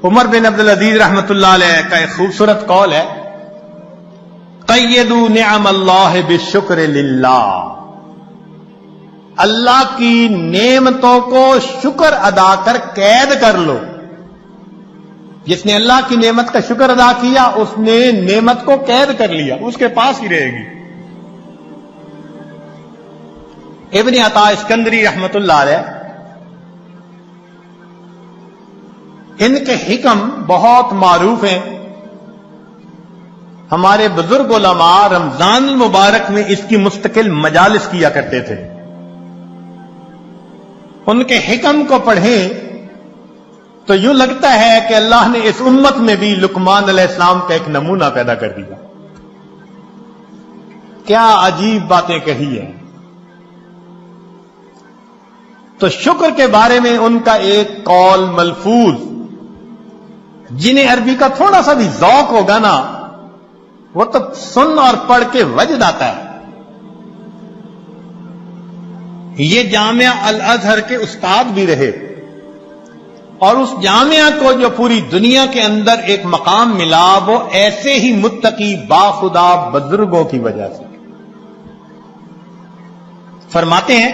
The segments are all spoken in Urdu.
عمر بن عبدالعزیز رحمۃ اللہ علیہ کا ایک خوبصورت قول ہے، قیدوا نعم اللہ بالشکر للہ، اللہ کی نعمتوں کو شکر ادا کر قید کر لو۔ جس نے اللہ کی نعمت کا شکر ادا کیا اس نے نعمت کو قید کر لیا، اس کے پاس ہی رہے گی۔ ابن عطا اسکندری رحمۃ اللہ علیہ، ان کے حکم بہت معروف ہیں۔ ہمارے بزرگ علماء رمضان المبارک میں اس کی مستقل مجالس کیا کرتے تھے۔ ان کے حکم کو پڑھیں تو یوں لگتا ہے کہ اللہ نے اس امت میں بھی لقمان علیہ السلام کا ایک نمونہ پیدا کر دیا۔ کیا عجیب باتیں کہی ہیں۔ تو شکر کے بارے میں ان کا ایک قول ملفوظ، جنہیں عربی کا تھوڑا سا بھی ذوق ہوگا نا، وہ تو سن اور پڑھ کے وجد آتا ہے۔ یہ جامعہ الازہر کے استاد بھی رہے، اور اس جامعہ کو جو پوری دنیا کے اندر ایک مقام ملا وہ ایسے ہی متقی باخدا بزرگوں کی وجہ سے۔ فرماتے ہیں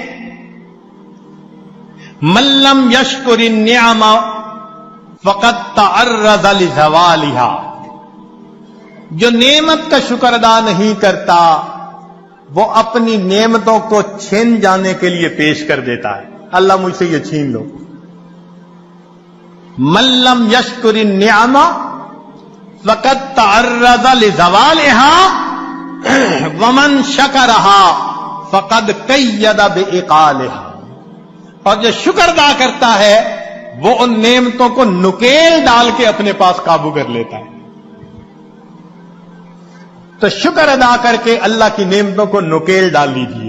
من لم یشکر النعم فقد تعرض لزوالها، جو نعمت کا شکر ادا نہیں کرتا وہ اپنی نعمتوں کو چھین جانے کے لیے پیش کر دیتا ہے، اللہ مجھ سے یہ چھین لو۔ من لم یشکر النعم فقد تعرض لزوالها ومن شکرها فقد قید بعقالها، اور جو شکر ادا کرتا ہے وہ ان نعمتوں کو نکیل ڈال کے اپنے پاس قابو کر لیتا ہے۔ تو شکر ادا کر کے اللہ کی نعمتوں کو نکیل ڈال لیجیے۔